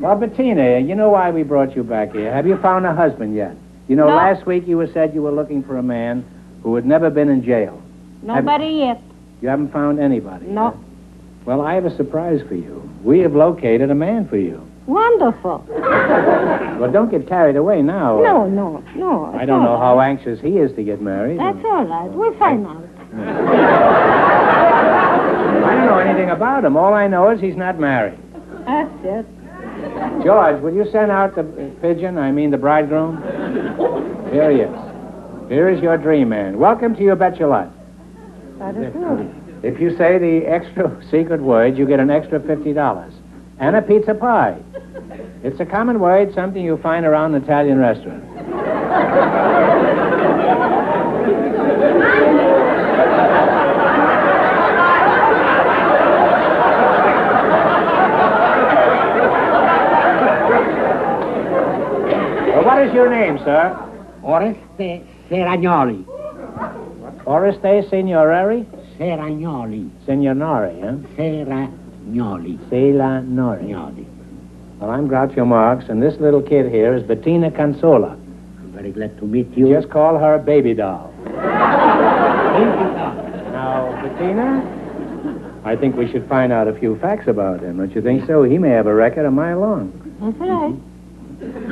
Well, Bettina, you know why we brought you back here. Have you found a husband yet? You know, No. last week you said you were looking for a man who had never been in jail. Nobody yet. You haven't found anybody? No. Huh? Well, I have a surprise for you. We have located a man for you. Wonderful. Well, don't get carried away now. No. I don't know how anxious he is to get married. That's all right. We'll find out. I don't know anything about him. All I know is he's not married. That's it. George, will you send out the pigeon? I mean the bridegroom? Here he is. Here is your dream man. Welcome to your bachelor. That is good. If you say the extra secret word, you get an extra $50. And a pizza pie. It's a common word, something you'll find around an Italian restaurant. Well, what is your name, sir? Oreste Seragnoli. Oreste Signorari? Seragnoli. Signorari, huh? Seragnoli. Nori. Well, I'm Groucho Marx, and this little kid here is Bettina Consola. I'm very glad to meet you. Just call her Baby Doll. Baby doll. Now, Bettina, I think we should find out a few facts about him. Don't you think so? He may have a record a mile long. That's right.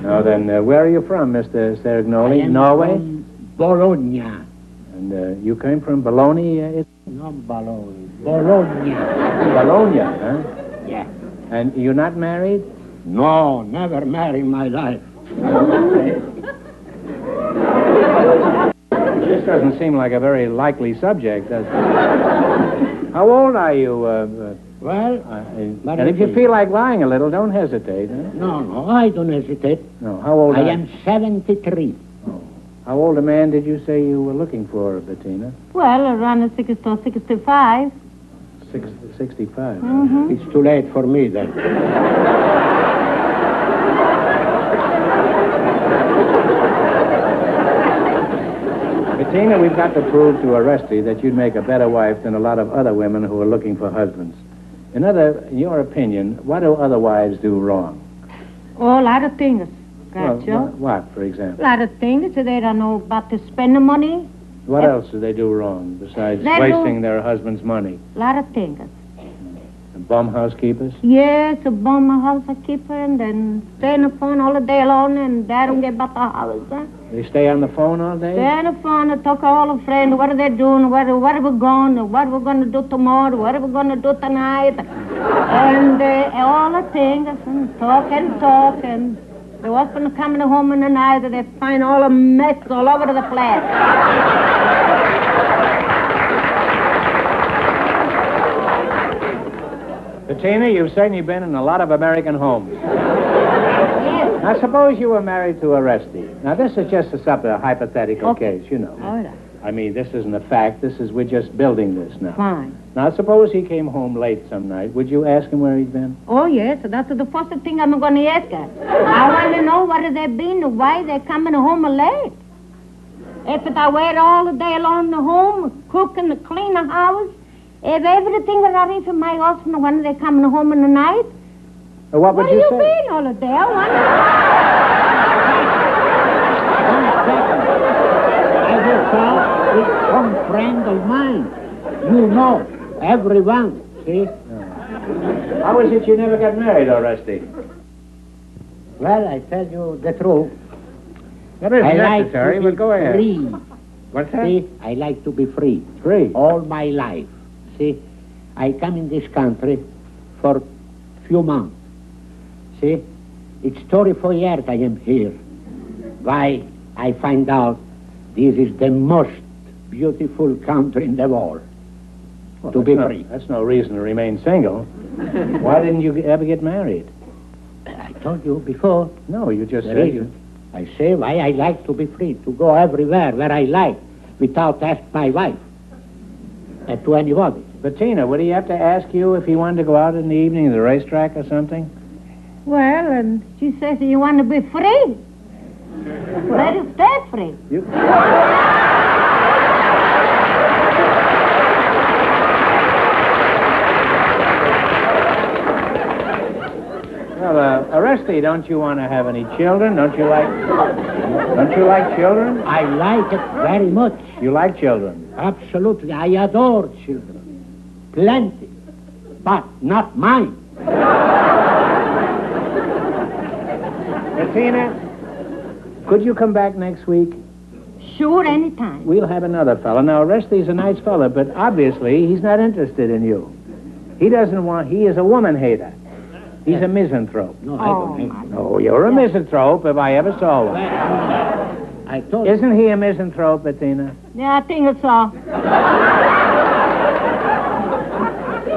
Now then, where are you from, Mr. Seragnoli? I am Norway? from Bologna. And you came from Bologna? Not Bologna. Bologna. Bologna, huh? Yeah. And you're not married? No, never married in my life. This doesn't seem like a very likely subject, does it? How old are you? Well, And if you feel like lying a little, don't hesitate. Huh? no, I don't hesitate. No, how old I are am 73. How old a man did you say you were looking for, Bettina? Well, around 60 or 65. 65. Mm-hmm. It's too late for me then. Bettina, we've got to prove to Oreste that you'd make a better wife than a lot of other women who are looking for husbands. In your opinion, what do other wives do wrong? Oh, a lot of things. Gotcha. Well, what, for example? A lot of things. They don't know about to spend the money. What else do they do wrong besides They wasting their husband's money? A lot of things. Bum housekeepers? Yes, a bum housekeeper and then stay on the phone all the day long and they don't get about the house. Huh? They stay on the phone all day? Stay on the phone and talk to all the friends. What are they doing? Where are we going? What are we going to do tomorrow? What are we going to do tonight? And all the things and talk. And the husband coming home in the night, they find all the mess all over the place. Bettina, you've certainly been in a lot of American homes. Yes. Now, suppose you were married to Oreste. Now, this is just a hypothetical case, you know. All right. I mean, this isn't a fact. We're just building this now. Fine. Now, suppose he came home late some night. Would you ask him where he'd been? Oh, yes. That's the first thing I'm going to ask her. I want to know where they've been, why they're coming home late. If I wait all the day long in the home, cook and clean the house, if everything was ready for my husband when they're coming home in the night, What would where you you say? been all the day? I wonder. I will tell it's some friend of mine. You know, everyone, see? How is it you never got married, Oreste? Well, I tell you the truth. That isn't I like necessary, to but be go ahead. free. What's that? See, I like to be free. Free. All my life. See, I come in this country for few months. See, it's 34 years I am here. Why, I find out this is the most beautiful country in the world. Well, to be that's free. That's no reason to remain single. Why didn't you ever get married? I told you before. No, you just The said reason. I say why I like to be free, to go everywhere where I like, without asking my wife to anybody. Bettina, would he have to ask you if he wanted to go out in the evening to the racetrack or something? Well, and she says, you want to be free? Let us stay free. Well, Well, Orestes, don't you want to have any children? Don't you like children? I like it very much. You like children? Absolutely. I adore children. Plenty. But not mine. Bettina, could you come back next week? Sure, anytime. We'll have another fella. Now, Orestes a nice fella, but obviously he's not interested in you. He is a woman hater. He's a misanthrope. No, I don't think so. Oh, you're a misanthrope if I ever saw one. I told Isn't he a misanthrope, Bettina? Yeah, I think it's all.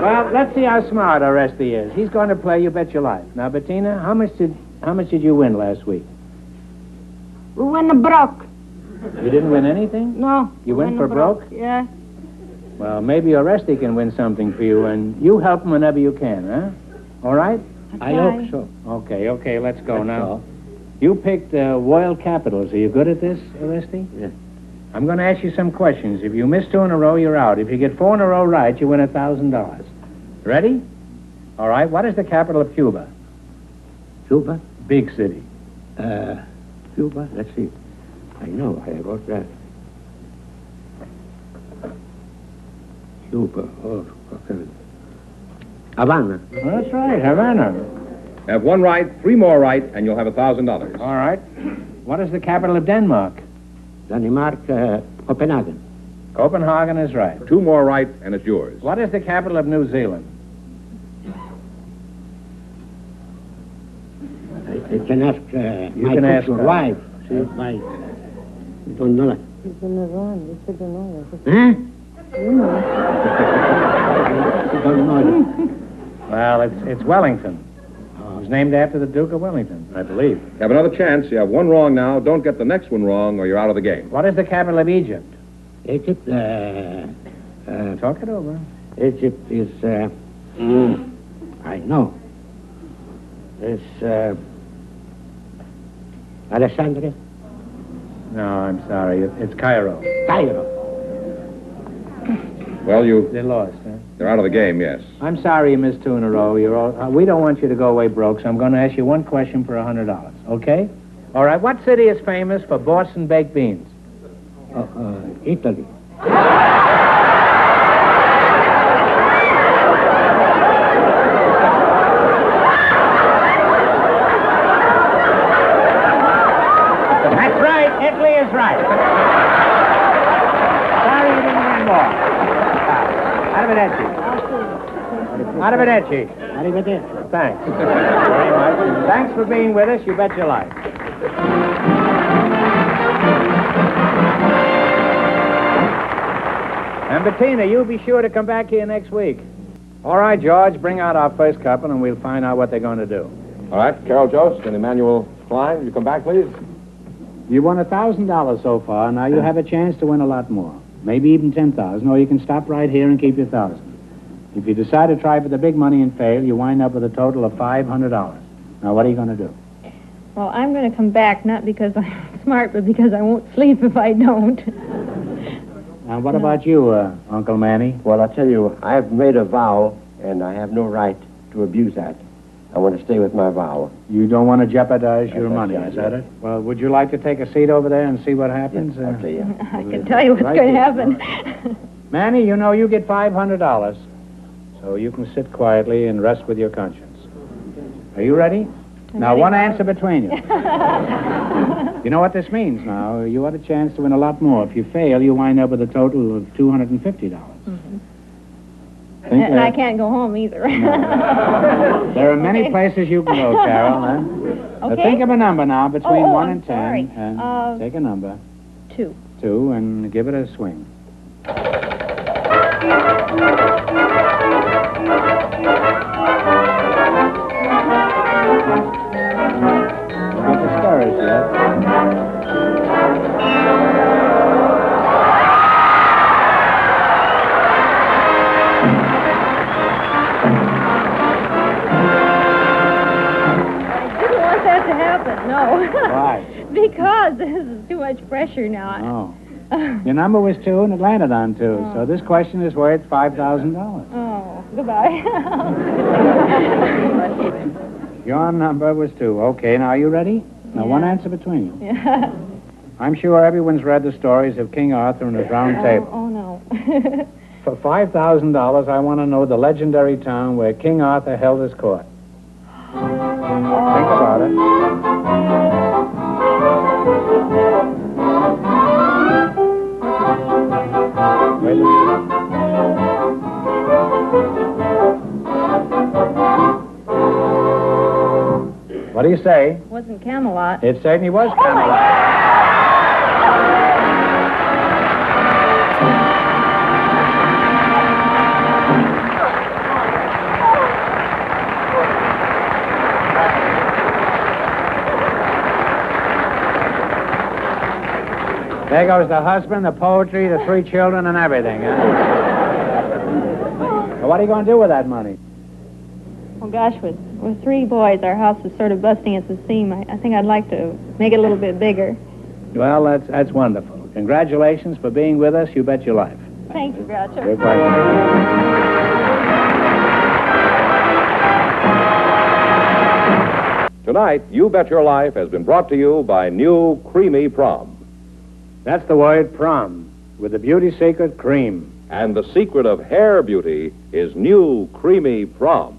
Well, let's see how smart Orestes is. He's going to play You Bet Your Life. Now, Bettina, how much did you win last week? We win the broke. You didn't win anything? No. You went for broke? Yeah. Well, maybe Orestes can win something for you, and you help him whenever you can, huh? All right? I hope so. Okay, let's go That's now. all. You picked Royal Capitals. Are you good at this, Orestes? Yeah. I'm going to ask you some questions. If you miss 2 in a row, you're out. If you get 4 in a row right, you win $1,000. Ready? All right. What is the capital of Cuba? Cuba? Big city. Cuba? Let's see. I know. I wrote that. Cuba. Oh, okay. Havana. That's right, Havana. Have 1 right, 3 more right, and you'll have $1,000. All right. What is the capital of Denmark? Denmark, Copenhagen. Copenhagen is right. 2 more right, and it's yours. What is the capital of New Zealand? I can ask my can ask future her. wife. See, my... You don't know that. Huh? You don't know that. Well, it's Wellington. It was named after the Duke of Wellington, I believe. You have another chance. You have 1 wrong now. Don't get the next one wrong, or you're out of the game. What is the capital of Egypt? Egypt, Talk it over. Egypt is, I know. It's, Alexandria? No, I'm sorry. It's Cairo. Cairo. Well, They lost, huh? they're out of the game, yes. I'm sorry you missed 2 in a row. We don't want you to go away broke, so I'm going to ask you one question for $100, okay? All right, what city is famous for Boston baked beans? Italy. That's right. Italy is right. Sorry you didn't win more. Arrivederci. Arrivederci. Arrivederci. Thanks. Very much. Thanks for being with us. You bet your life. And Bettina, you be sure to come back here next week. All right, George, bring out our first couple and we'll find out what they're going to do. All right, Carol Jost and Emmanuel Klein, you come back, please. You won $1,000 so far. Now you have a chance to win a lot more. Maybe even 10,000, or you can stop right here and keep your 1,000. If you decide to try for the big money and fail, you wind up with a total of $500. Now, what are you going to do? Well, I'm going to come back, not because I'm smart, but because I won't sleep if I don't. Now, what about you, Uncle Manny? Well, I tell you, I have made a vow, and I have no right to abuse that. I want to stay with my vow. You don't want to jeopardize your that's money, right, is that yes. it? Well, would you like to take a seat over there and see what happens? I'll tell you. I can tell you what's Right going to here. happen. Manny, you know you get $500, so you can sit quietly and rest with your conscience. Are you ready? Now, ready. one answer between you. You know what this means now. You have a chance to win a lot more. If you fail, you wind up with a total of $250. And I can't go home either. There are many places you can go, Carol. Huh? Now, Okay. think of a number now between 1 I'm and 10. sorry. And take a number, 2. 2, and give it a swing. Don't get discouraged yet. I didn't want that to happen, no. Why? Because this is too much pressure now. Oh. Your number was 2, and it landed on 2. So this question is worth $5,000. Oh, goodbye. Your number was 2. Okay, now are you ready? Now, one answer between you. Yeah. I'm sure everyone's read the stories of King Arthur and his round table. Oh, no. For $5,000, I want to know the legendary town where King Arthur held his court. Think about it. Wait a minute. What do you say? Wasn't Camelot. It certainly was Camelot. There goes the husband, the poetry, the 3 children, and everything. Huh? Well, what are you going to do with that money? Oh, gosh, with 3 boys, our house is sort of busting at the seam. I think I'd like to make it a little bit bigger. Well, that's wonderful. Congratulations for being with us. You bet your life. Thank you, Groucho. You're quite welcome. Tonight, You Bet Your Life has been brought to you by new Creamy Prom. That's the word, prom, with the beauty secret, cream. And the secret of hair beauty is new Creamy Prom.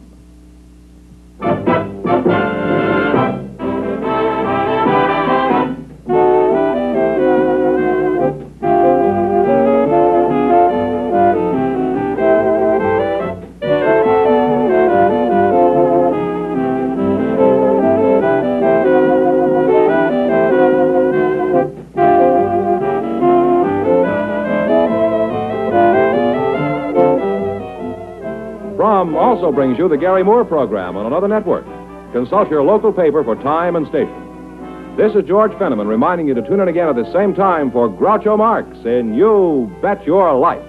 Prom also brings you the Gary Moore program on another network. Consult your local paper for time and station. This is George Fenneman reminding you to tune in again at the same time for Groucho Marx in You Bet Your Life.